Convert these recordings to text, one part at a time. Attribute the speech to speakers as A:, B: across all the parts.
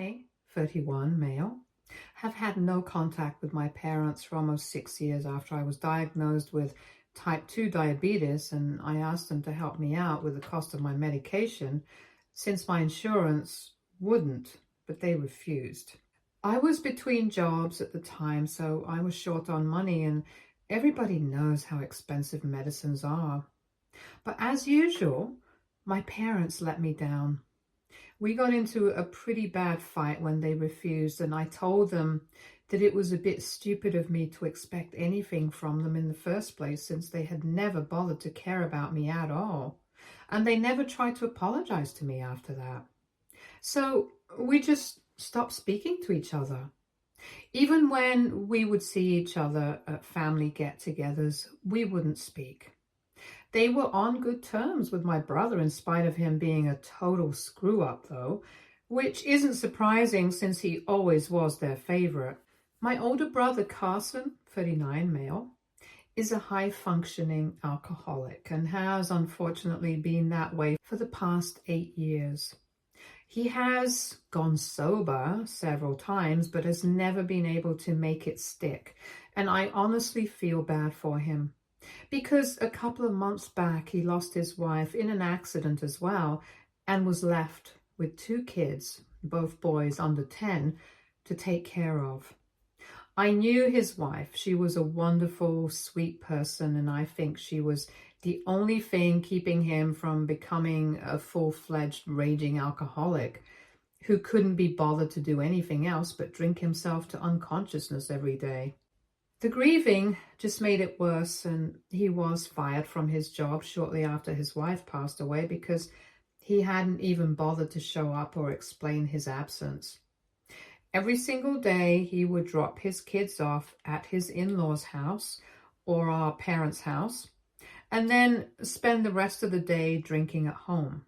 A: I, 31, male, have had no contact with my parents for almost 6 years after I was diagnosed with type 2 diabetes, and I asked them to help me out with the cost of my medication since my insurance wouldn't, but they refused. I was between jobs at the time, so I was short on money, and everybody knows how expensive medicines are. But as usual, my parents let me down. We got into a pretty bad fight when they refused, and I told them that it was a bit stupid of me to expect anything from them in the first place, since they had never bothered to care about me at all. And they never tried to apologize to me after that. So we just stopped speaking to each other. Even when we would see each other at family get-togethers, we wouldn't speak. They were on good terms with my brother in spite of him being a total screw-up though, which isn't surprising since he always was their favorite. My older brother Carson, 39, male, is a high-functioning alcoholic and has unfortunately been that way for the past 8 years. He has gone sober several times, but has never been able to make it stick. And I honestly feel bad for him, because a couple of months back, he lost his wife in an accident as well, and was left with 2 kids, both boys under 10, to take care of. I knew his wife. She was a wonderful, sweet person, and I think she was the only thing keeping him from becoming a full-fledged raging alcoholic who couldn't be bothered to do anything else but drink himself to unconsciousness every day. The grieving just made it worse, and he was fired from his job shortly after his wife passed away because he hadn't even bothered to show up or explain his absence. Every single day he would drop his kids off at his in-laws' house or our parents' house, and then spend the rest of the day drinking at home.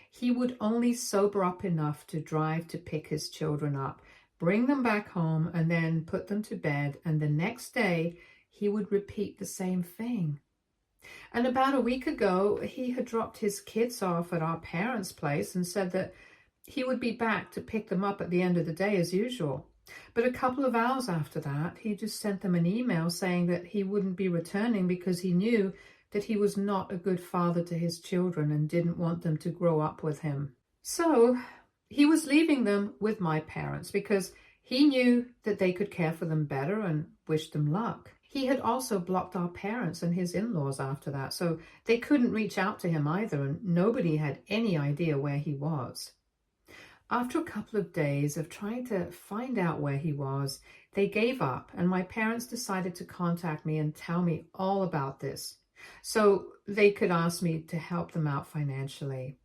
A: He would only sober up enough to drive to pick his children up, bring them back home, and then put them to bed, and the next day he would repeat the same thing. And about a week ago, he had dropped his kids off at our parents' place and said that he would be back to pick them up at the end of the day as usual. But a couple of hours after that, he just sent them an email saying that he wouldn't be returning because he knew that he was not a good father to his children and didn't want them to grow up with him. So he was leaving them with my parents because he knew that they could care for them better and wished them luck. He had also blocked our parents and his in-laws after that, so they couldn't reach out to him either, and nobody had any idea where he was. After a couple of days of trying to find out where he was, they gave up, and my parents decided to contact me and tell me all about this, so they could ask me to help them out financially.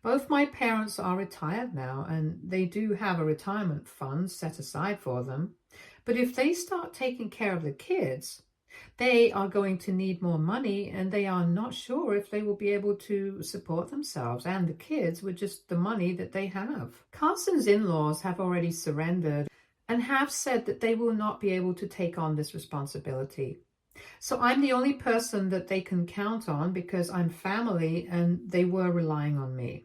A: Both my parents are retired now, and they do have a retirement fund set aside for them. But if they start taking care of the kids, they are going to need more money, and they are not sure if they will be able to support themselves and the kids with just the money that they have. Carson's in-laws have already surrendered and have said that they will not be able to take on this responsibility. So I'm the only person that they can count on because I'm family and they were relying on me.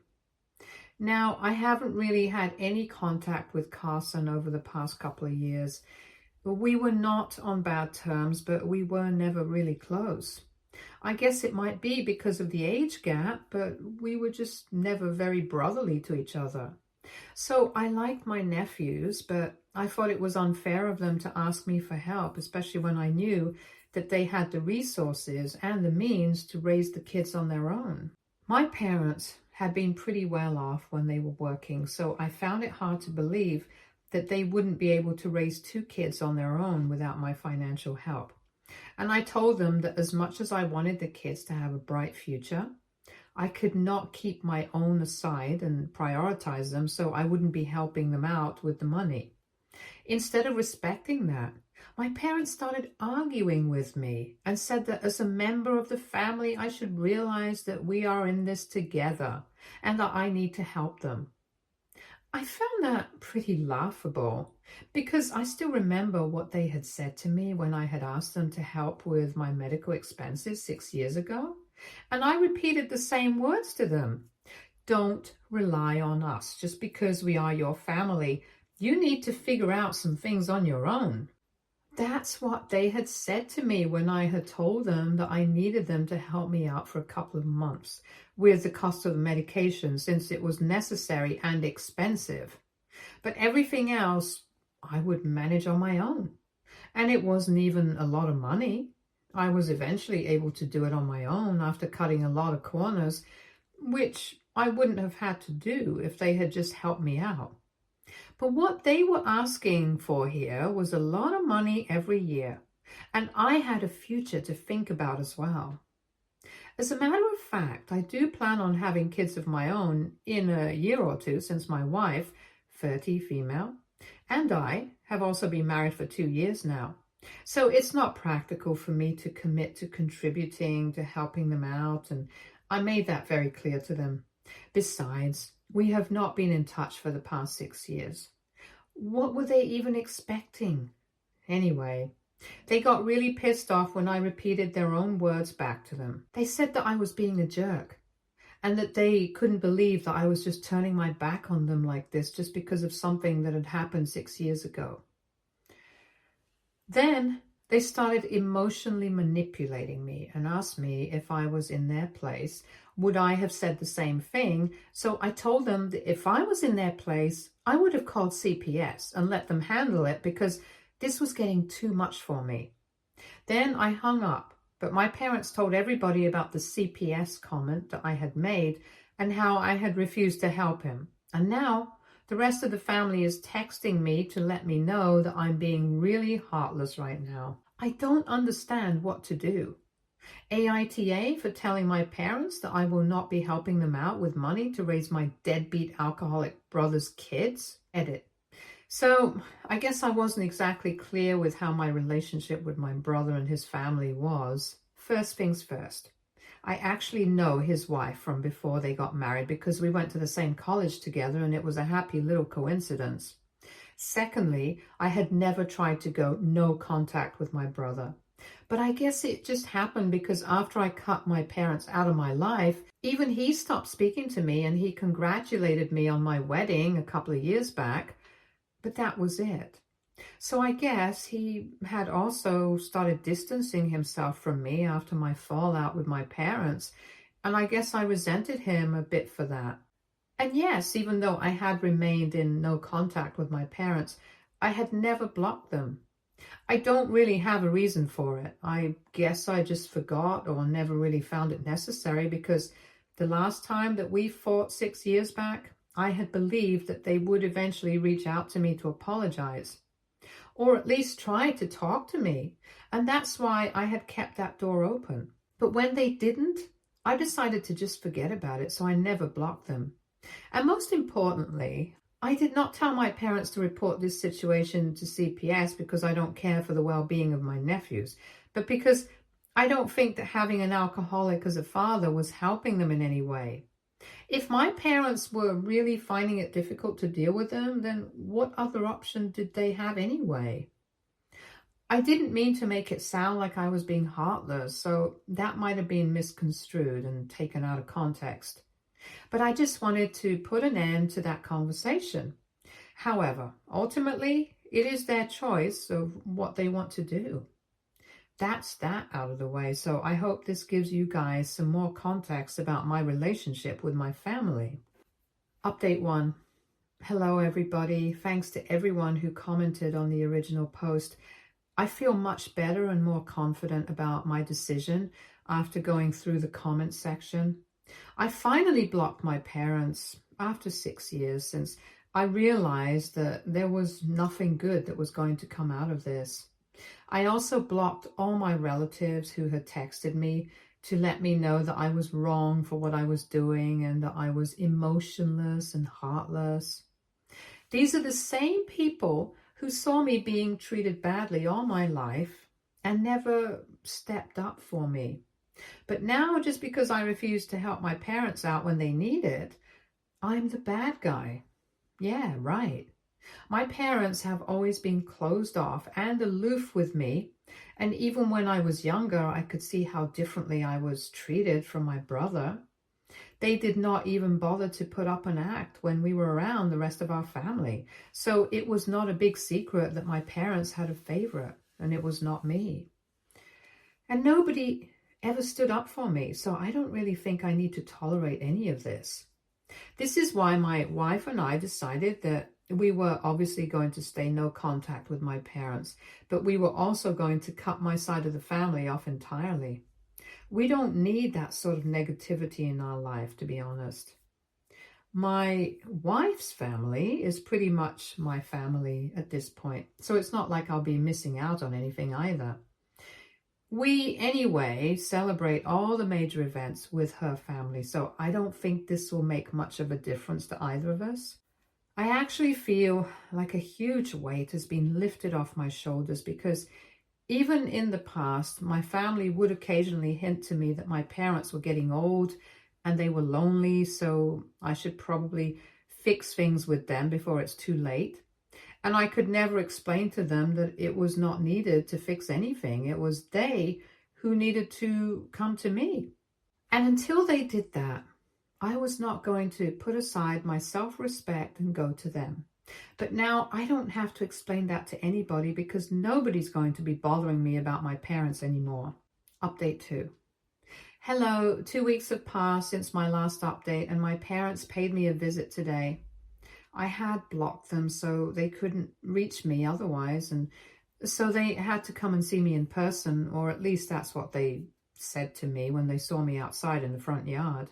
A: Now, I haven't really had any contact with Carson over the past couple of years. We were not on bad terms, but we were never really close. I guess it might be because of the age gap, but we were just never very brotherly to each other. So I liked my nephews, but I thought it was unfair of them to ask me for help, especially when I knew that they had the resources and the means to raise the kids on their own. My parents had been pretty well off when they were working, so I found it hard to believe that they wouldn't be able to raise 2 kids on their own without my financial help. And I told them that as much as I wanted the kids to have a bright future, I could not keep my own aside and prioritize them so I wouldn't be helping them out with the money. Instead of respecting that, my parents started arguing with me and said that as a member of the family, I should realize that we are in this together and that I need to help them. I found that pretty laughable because I still remember what they had said to me when I had asked them to help with my medical expenses 6 years ago. And I repeated the same words to them. Don't rely on us just because we are your family. You need to figure out some things on your own. That's what they had said to me when I had told them that I needed them to help me out for a couple of months with the cost of the medication, since it was necessary and expensive. But everything else I would manage on my own. And it wasn't even a lot of money. I was eventually able to do it on my own after cutting a lot of corners, which I wouldn't have had to do if they had just helped me out. But what they were asking for here was a lot of money every year, and I had a future to think about as well. As a matter of fact, I do plan on having kids of my own in a year or two, since my wife, 30 female, and I have also been married for 2 years now. So it's not practical for me to commit to contributing to helping them out, and I made that very clear to them. Besides, we have not been in touch for the past 6 years. What were they even expecting? Anyway, they got really pissed off when I repeated their own words back to them. They said that I was being a jerk and that they couldn't believe that I was just turning my back on them like this just because of something that had happened 6 years ago. Then they started emotionally manipulating me and asked me if I was in their place, would I have said the same thing? So I told them that if I was in their place, I would have called CPS and let them handle it because this was getting too much for me. Then I hung up, but my parents told everybody about the CPS comment that I had made and how I had refused to help him. And now the rest of the family is texting me to let me know that I'm being really heartless right now. I don't understand what to do. AITA for telling my parents that I will not be helping them out with money to raise my deadbeat alcoholic brother's kids. Edit. So I guess I wasn't exactly clear with how my relationship with my brother and his family was. First things first. I actually know his wife from before they got married because we went to the same college together and it was a happy little coincidence. Secondly, I had never tried to go no contact with my brother. But I guess it just happened because after I cut my parents out of my life, even he stopped speaking to me and he congratulated me on my wedding a couple of years back. But that was it. So I guess he had also started distancing himself from me after my fallout with my parents, and I guess I resented him a bit for that. And yes, even though I had remained in no contact with my parents, I had never blocked them. I don't really have a reason for it. I guess I just forgot or never really found it necessary because the last time that we fought 6 years back, I had believed that they would eventually reach out to me to apologize, or at least try to talk to me, and that's why I had kept that door open. But when they didn't, I decided to just forget about it, so I never blocked them. And most importantly, I did not tell my parents to report this situation to CPS because I don't care for the well-being of my nephews, but because I don't think that having an alcoholic as a father was helping them in any way. If my parents were really finding it difficult to deal with them, then what other option did they have anyway? I didn't mean to make it sound like I was being heartless, so that might have been misconstrued and taken out of context. But I just wanted to put an end to that conversation. However, ultimately, it is their choice of what they want to do. That's that out of the way, so I hope this gives you guys some more context about my relationship with my family. Update 1. Hello everybody. Thanks to everyone who commented on the original post. I feel much better and more confident about my decision after going through the comment section. I finally blocked my parents after 6 years since I realized that there was nothing good that was going to come out of this. I also blocked all my relatives who had texted me to let me know that I was wrong for what I was doing and that I was emotionless and heartless. These are the same people who saw me being treated badly all my life and never stepped up for me. But now, just because I refused to help my parents out when they need it, I'm the bad guy. Yeah, right. My parents have always been closed off and aloof with me, and even when I was younger, I could see how differently I was treated from my brother. They did not even bother to put up an act when we were around the rest of our family. So it was not a big secret that my parents had a favorite, and it was not me. And nobody ever stood up for me, so I don't really think I need to tolerate any of this. This is why my wife and I decided that we were obviously going to stay no contact with my parents, but we were also going to cut my side of the family off entirely. We don't need that sort of negativity in our life, to be honest. My wife's family is pretty much my family at this point, so it's not like I'll be missing out on anything either. We, anyway, celebrate all the major events with her family, so I don't think this will make much of a difference to either of us. I actually feel like a huge weight has been lifted off my shoulders because even in the past, my family would occasionally hint to me that my parents were getting old and they were lonely, so I should probably fix things with them before it's too late. And I could never explain to them that it was not needed to fix anything. It was they who needed to come to me. And until they did that, I was not going to put aside my self-respect and go to them. But now I don't have to explain that to anybody because nobody's going to be bothering me about my parents anymore. Update 2. Hello, 2 weeks have passed since my last update and my parents paid me a visit today. I had blocked them so they couldn't reach me otherwise, and so they had to come and see me in person, or at least that's what they said to me when they saw me outside in the front yard.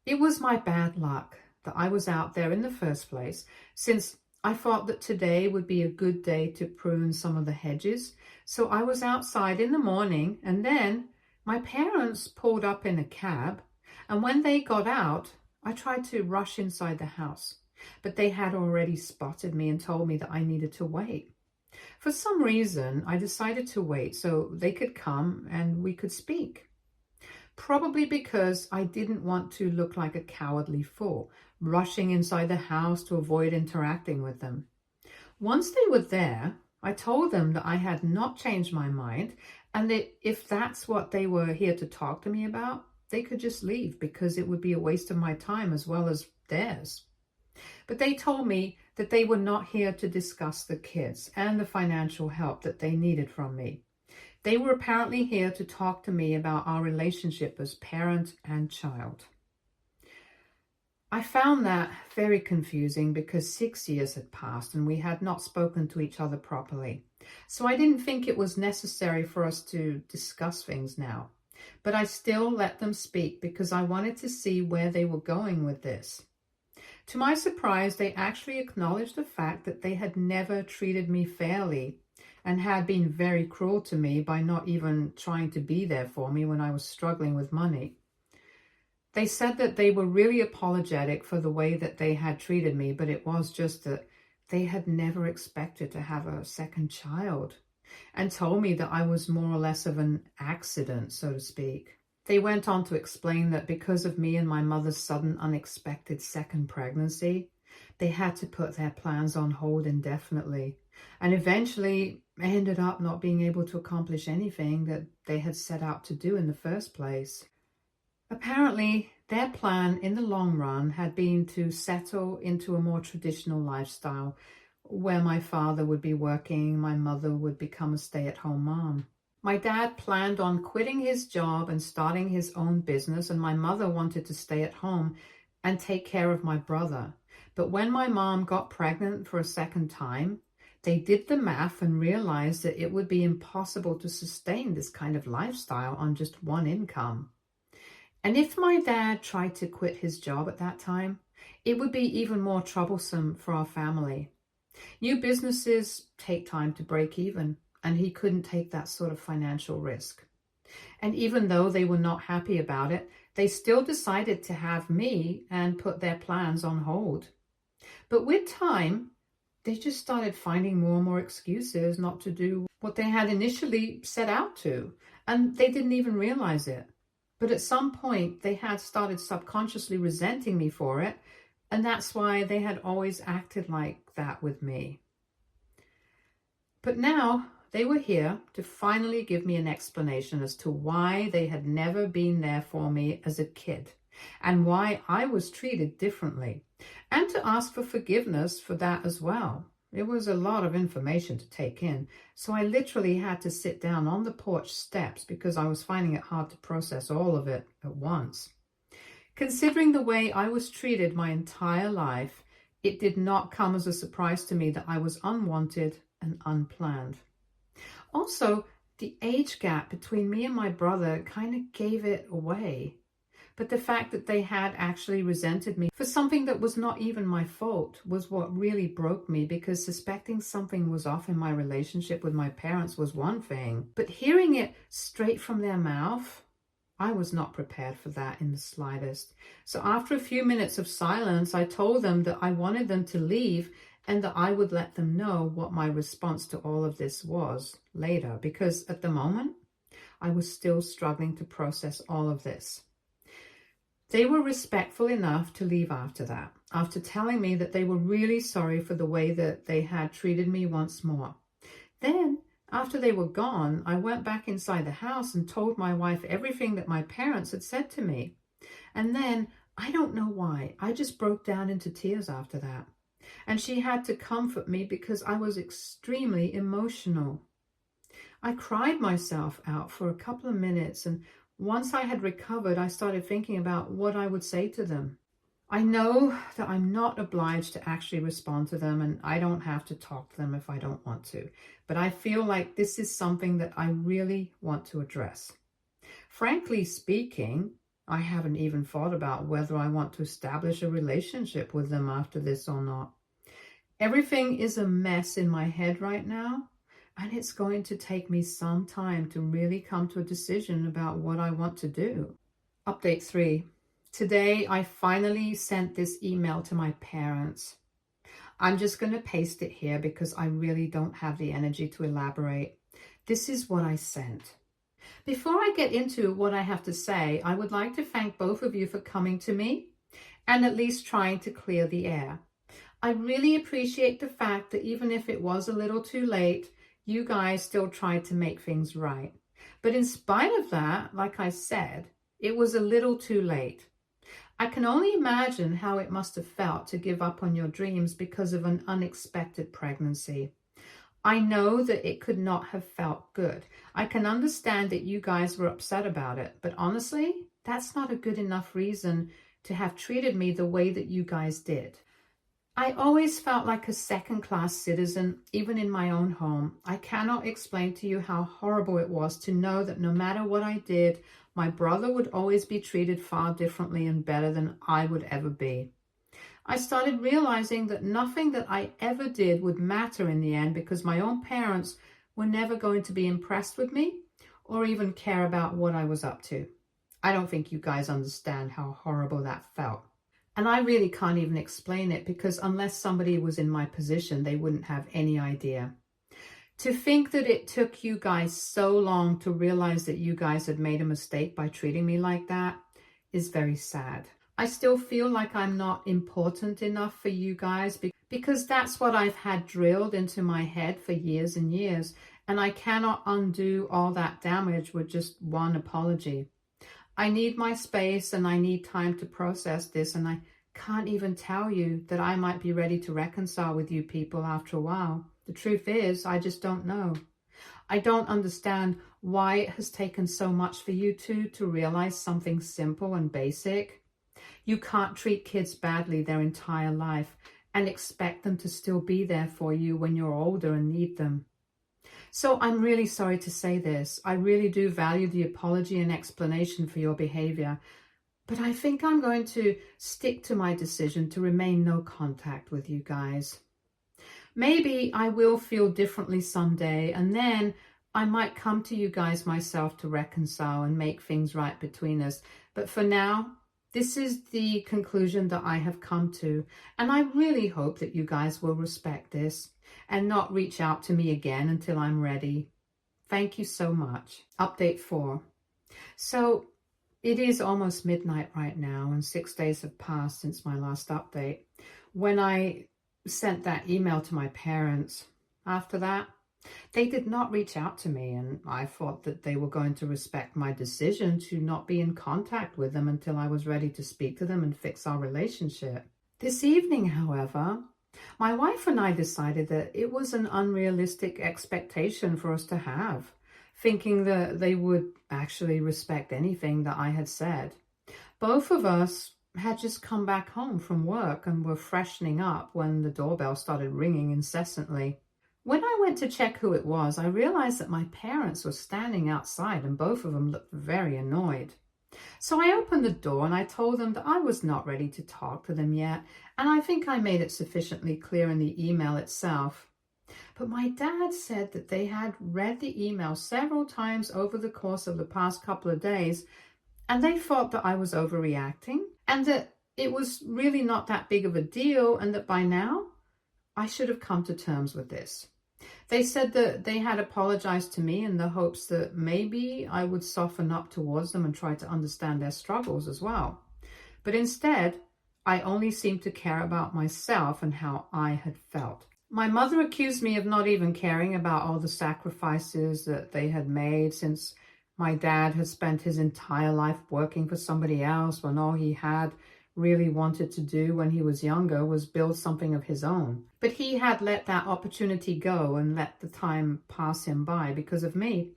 A: It was my bad luck that I was out there in the first place, since I thought that today would be a good day to prune some of the hedges. So I was outside in the morning, and then my parents pulled up in a cab, and when they got out, I tried to rush inside the house. But they had already spotted me and told me that I needed to wait. For some reason, I decided to wait so they could come and we could speak. Probably because I didn't want to look like a cowardly fool, rushing inside the house to avoid interacting with them. Once they were there, I told them that I had not changed my mind and that if that's what they were here to talk to me about, they could just leave because it would be a waste of my time as well as theirs. But they told me that they were not here to discuss the kids and the financial help that they needed from me. They were apparently here to talk to me about our relationship as parent and child. I found that very confusing because 6 years had passed and we had not spoken to each other properly. So I didn't think it was necessary for us to discuss things now. But I still let them speak because I wanted to see where they were going with this. To my surprise, they actually acknowledged the fact that they had never treated me fairly and had been very cruel to me by not even trying to be there for me when I was struggling with money. They said that they were really apologetic for the way that they had treated me, but it was just that they had never expected to have a second child and told me that I was more or less of an accident, so to speak. They went on to explain that because of me and my mother's sudden unexpected second pregnancy, they had to put their plans on hold indefinitely and eventually ended up not being able to accomplish anything that they had set out to do in the first place. Apparently, their plan in the long run had been to settle into a more traditional lifestyle where my father would be working, my mother would become a stay-at-home mom. My dad planned on quitting his job and starting his own business, and my mother wanted to stay at home and take care of my brother. But when my mom got pregnant for a second time, they did the math and realized that it would be impossible to sustain this kind of lifestyle on just one income. And if my dad tried to quit his job at that time, it would be even more troublesome for our family. New businesses take time to break even, and he couldn't take that sort of financial risk. And even though they were not happy about it, they still decided to have me and put their plans on hold. But with time, they just started finding more and more excuses not to do what they had initially set out to, and they didn't even realize it. But at some point, they had started subconsciously resenting me for it, and that's why they had always acted like that with me. But now, they were here to finally give me an explanation as to why they had never been there for me as a kid and why I was treated differently, and to ask for forgiveness for that as well. It was a lot of information to take in, so I literally had to sit down on the porch steps because I was finding it hard to process all of it at once. Considering the way I was treated my entire life, it did not come as a surprise to me that I was unwanted and unplanned. Also, the age gap between me and my brother kind of gave it away. But the fact that they had actually resented me for something that was not even my fault was what really broke me, because suspecting something was off in my relationship with my parents was one thing, but hearing it straight from their mouth, I was not prepared for that in the slightest. So after a few minutes of silence, I told them that I wanted them to leave and that I would let them know what my response to all of this was later, because at the moment, I was still struggling to process all of this. They were respectful enough to leave after that, after telling me that they were really sorry for the way that they had treated me once more. Then, after they were gone, I went back inside the house and told my wife everything that my parents had said to me. And then, I don't know why, I just broke down into tears after that. And she had to comfort me because I was extremely emotional. I cried myself out for a couple of minutes, and once I had recovered, I started thinking about what I would say to them. I know that I'm not obliged to actually respond to them, and I don't have to talk to them if I don't want to. But I feel like this is something that I really want to address. Frankly speaking, I haven't even thought about whether I want to establish a relationship with them after this or not. Everything is a mess in my head right now, and it's going to take me some time to really come to a decision about what I want to do. Update 3. Today, I finally sent this email to my parents. I'm just going to paste it here because I really don't have the energy to elaborate. This is what I sent. Before I get into what I have to say, I would like to thank both of you for coming to me and at least trying to clear the air. I really appreciate the fact that even if it was a little too late, you guys still tried to make things right. But in spite of that, like I said, it was a little too late. I can only imagine how it must have felt to give up on your dreams because of an unexpected pregnancy. I know that it could not have felt good. I can understand that you guys were upset about it, but honestly, that's not a good enough reason to have treated me the way that you guys did. I always felt like a second-class citizen, even in my own home. I cannot explain to you how horrible it was to know that no matter what I did, my brother would always be treated far differently and better than I would ever be. I started realizing that nothing that I ever did would matter in the end because my own parents were never going to be impressed with me or even care about what I was up to. I don't think you guys understand how horrible that felt. And I really can't even explain it because unless somebody was in my position, they wouldn't have any idea. To think that it took you guys so long to realize that you guys had made a mistake by treating me like that is very sad. I still feel like I'm not important enough for you guys because that's what I've had drilled into my head for years and years, and I cannot undo all that damage with just one apology. I need my space and I need time to process this, and I can't even tell you that I might be ready to reconcile with you people after a while. The truth is, I just don't know. I don't understand why it has taken so much for you two to realize something simple and basic. You can't treat kids badly their entire life and expect them to still be there for you when you're older and need them. So I'm really sorry to say this. I really do value the apology and explanation for your behavior, but I think I'm going to stick to my decision to remain no contact with you guys. Maybe I will feel differently someday, and then I might come to you guys myself to reconcile and make things right between us. But for now, this is the conclusion that I have come to, and I really hope that you guys will respect this and not reach out to me again until I'm ready. Thank you so much. Update 4. So it is almost midnight right now, and 6 days have passed since my last update. When I sent that email to my parents, after that, They did not reach out to me, and I thought that they were going to respect my decision to not be in contact with them until I was ready to speak to them and fix our relationship. This evening, however, my wife and I decided that it was an unrealistic expectation for us to have, thinking that they would actually respect anything that I had said. Both of us had just come back home from work and were freshening up when the doorbell started ringing incessantly. When I went to check who it was, I realized that my parents were standing outside and both of them looked very annoyed. So I opened the door and I told them that I was not ready to talk to them yet, and I think I made it sufficiently clear in the email itself. But my dad said that they had read the email several times over the course of the past couple of days, and they thought that I was overreacting and that it was really not that big of a deal, and that by now I should have come to terms with this. They said that they had apologized to me in the hopes that maybe I would soften up towards them and try to understand their struggles as well. But instead, I only seemed to care about myself and how I had felt. My mother accused me of not even caring about all the sacrifices that they had made, since my dad had spent his entire life working for somebody else when all he had really wanted to do when he was younger was build something of his own. But he had let that opportunity go and let the time pass him by because of me.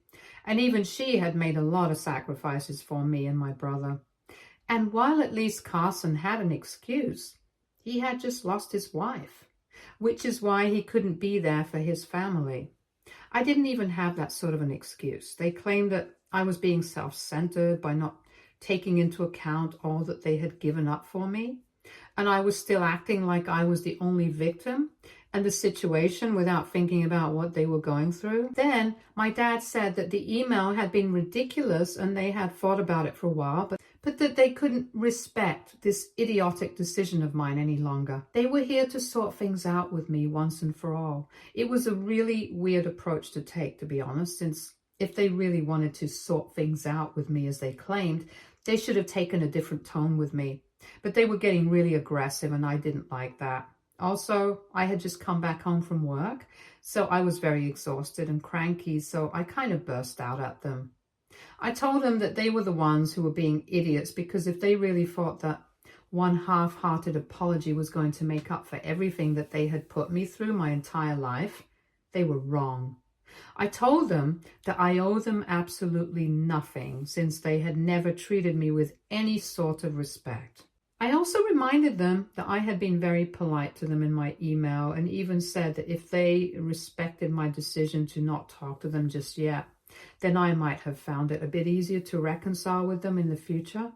A: And even she had made a lot of sacrifices for me and my brother. And while at least Carson had an excuse, he had just lost his wife, which is why he couldn't be there for his family. I didn't even have that sort of an excuse. They claimed that I was being self-centered by not taking into account all that they had given up for me, and I was still acting like I was the only victim and the situation without thinking about what they were going through. Then my dad said that the email had been ridiculous and they had thought about it for a while, but that they couldn't respect this idiotic decision of mine any longer. They were here to sort things out with me once and for all. It was a really weird approach to take, to be honest, since if they really wanted to sort things out with me as they claimed, they should have taken a different tone with me. But they were getting really aggressive and I didn't like that. Also, I had just come back home from work, so I was very exhausted and cranky, so I kind of burst out at them. I told them that they were the ones who were being idiots, because if they really thought that one half-hearted apology was going to make up for everything that they had put me through my entire life, they were wrong. I told them that I owe them absolutely nothing, since they had never treated me with any sort of respect. I also reminded them that I had been very polite to them in my email, and even said that if they respected my decision to not talk to them just yet, then I might have found it a bit easier to reconcile with them in the future,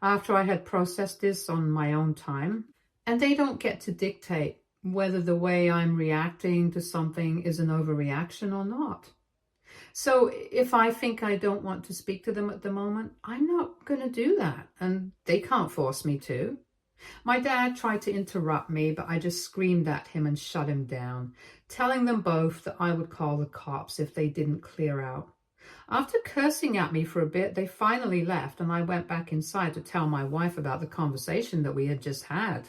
A: after I had processed this on my own time. And they don't get to dictate whether the way I'm reacting to something is an overreaction or not. So if I think I don't want to speak to them at the moment, I'm not going to do that, and they can't force me to. My dad tried to interrupt me, but I just screamed at him and shut him down, telling them both that I would call the cops if they didn't clear out. After cursing at me for a bit, they finally left, and I went back inside to tell my wife about the conversation that we had just had.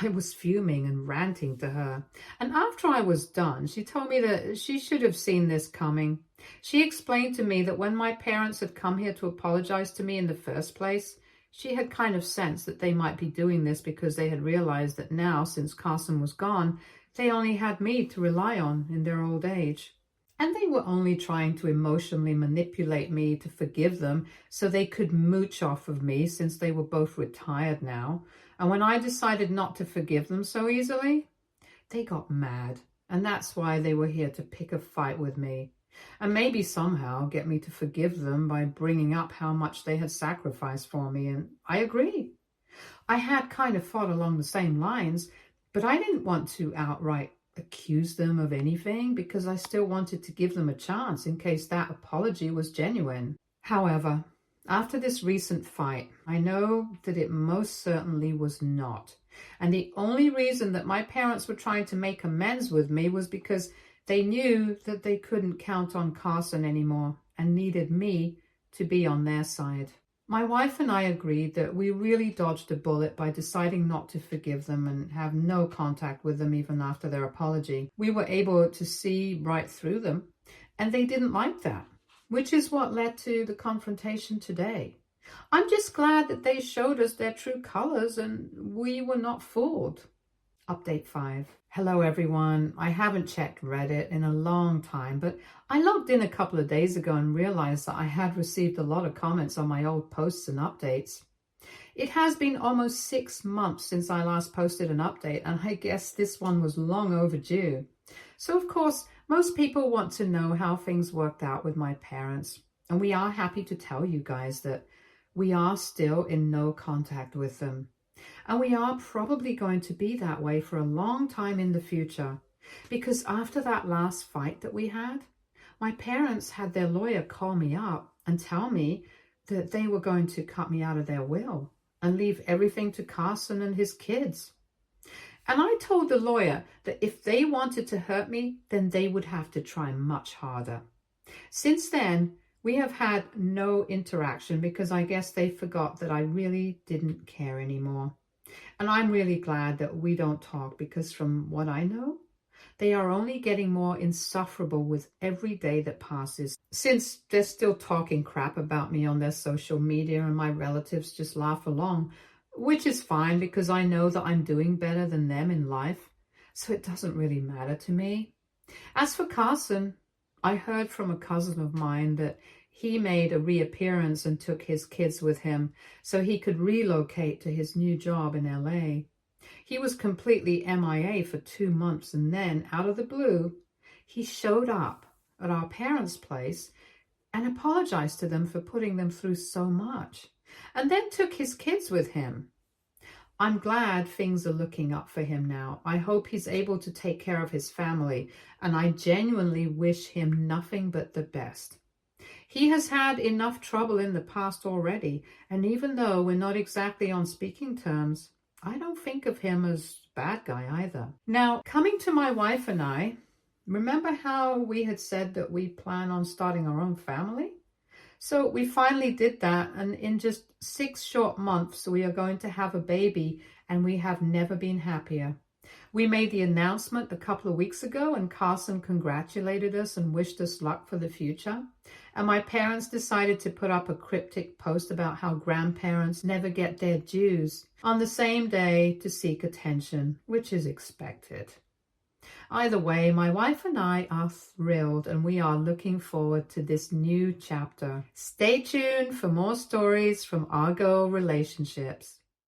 A: I was fuming and ranting to her, and after I was done, she told me that she should have seen this coming. She explained to me that when my parents had come here to apologize to me in the first place, she had kind of sensed that they might be doing this because they had realized that now, since Carson was gone, they only had me to rely on in their old age. And they were only trying to emotionally manipulate me to forgive them so they could mooch off of me, since they were both retired now. And when I decided not to forgive them so easily, they got mad. And that's why they were here to pick a fight with me. And maybe somehow get me to forgive them by bringing up how much they had sacrificed for me. And I agree. I had kind of thought along the same lines, but I didn't want to outright accuse them of anything, because I still wanted to give them a chance in case that apology was genuine. However, after this recent fight, I know that it most certainly was not. And the only reason that my parents were trying to make amends with me was because they knew that they couldn't count on Carson anymore and needed me to be on their side. My wife and I agreed that we really dodged a bullet by deciding not to forgive them and have no contact with them even after their apology. We were able to see right through them, and they didn't like that, which is what led to the confrontation today. I'm just glad that they showed us their true colors and we were not fooled. Update 5. Hello everyone. I haven't checked Reddit in a long time, but I logged in a couple of days ago and realized that I had received a lot of comments on my old posts and updates. It has been almost 6 months since I last posted an update, and I guess this one was long overdue. So of course, most people want to know how things worked out with my parents, and we are happy to tell you guys that we are still in no contact with them. And we are probably going to be that way for a long time in the future, because after that last fight that we had, my parents had their lawyer call me up and tell me that they were going to cut me out of their will and leave everything to Carson and his kids. And I told the lawyer that if they wanted to hurt me, then they would have to try much harder. Since then, we have had no interaction because I guess they forgot that I really didn't care anymore. And I'm really glad that we don't talk because from what I know, they are only getting more insufferable with every day that passes, since they're still talking crap about me on their social media and my relatives just laugh along, which is fine because I know that I'm doing better than them in life, so it doesn't really matter to me. As for Carson, I heard from a cousin of mine that he made a reappearance and took his kids with him so he could relocate to his new job in LA. He was completely MIA for 2 months, and then, out of the blue, he showed up at our parents' place and apologized to them for putting them through so much, and then took his kids with him. I'm glad things are looking up for him now. I hope he's able to take care of his family, and I genuinely wish him nothing but the best. He has had enough trouble in the past already, and even though we're not exactly on speaking terms, I don't think of him as a bad guy either. Now, coming to my wife and I, remember how we had said that we plan on starting our own family? So we finally did that, and in just 6 short months, we are going to have a baby, and we have never been happier. We made the announcement a couple of weeks ago, and Carson congratulated us and wished us luck for the future. And my parents decided to put up a cryptic post about how grandparents never get their dues on the same day to seek attention, which is expected. Either way, my wife and I are thrilled, and we are looking forward to this new chapter. Stay tuned for more stories from Argo Relationships.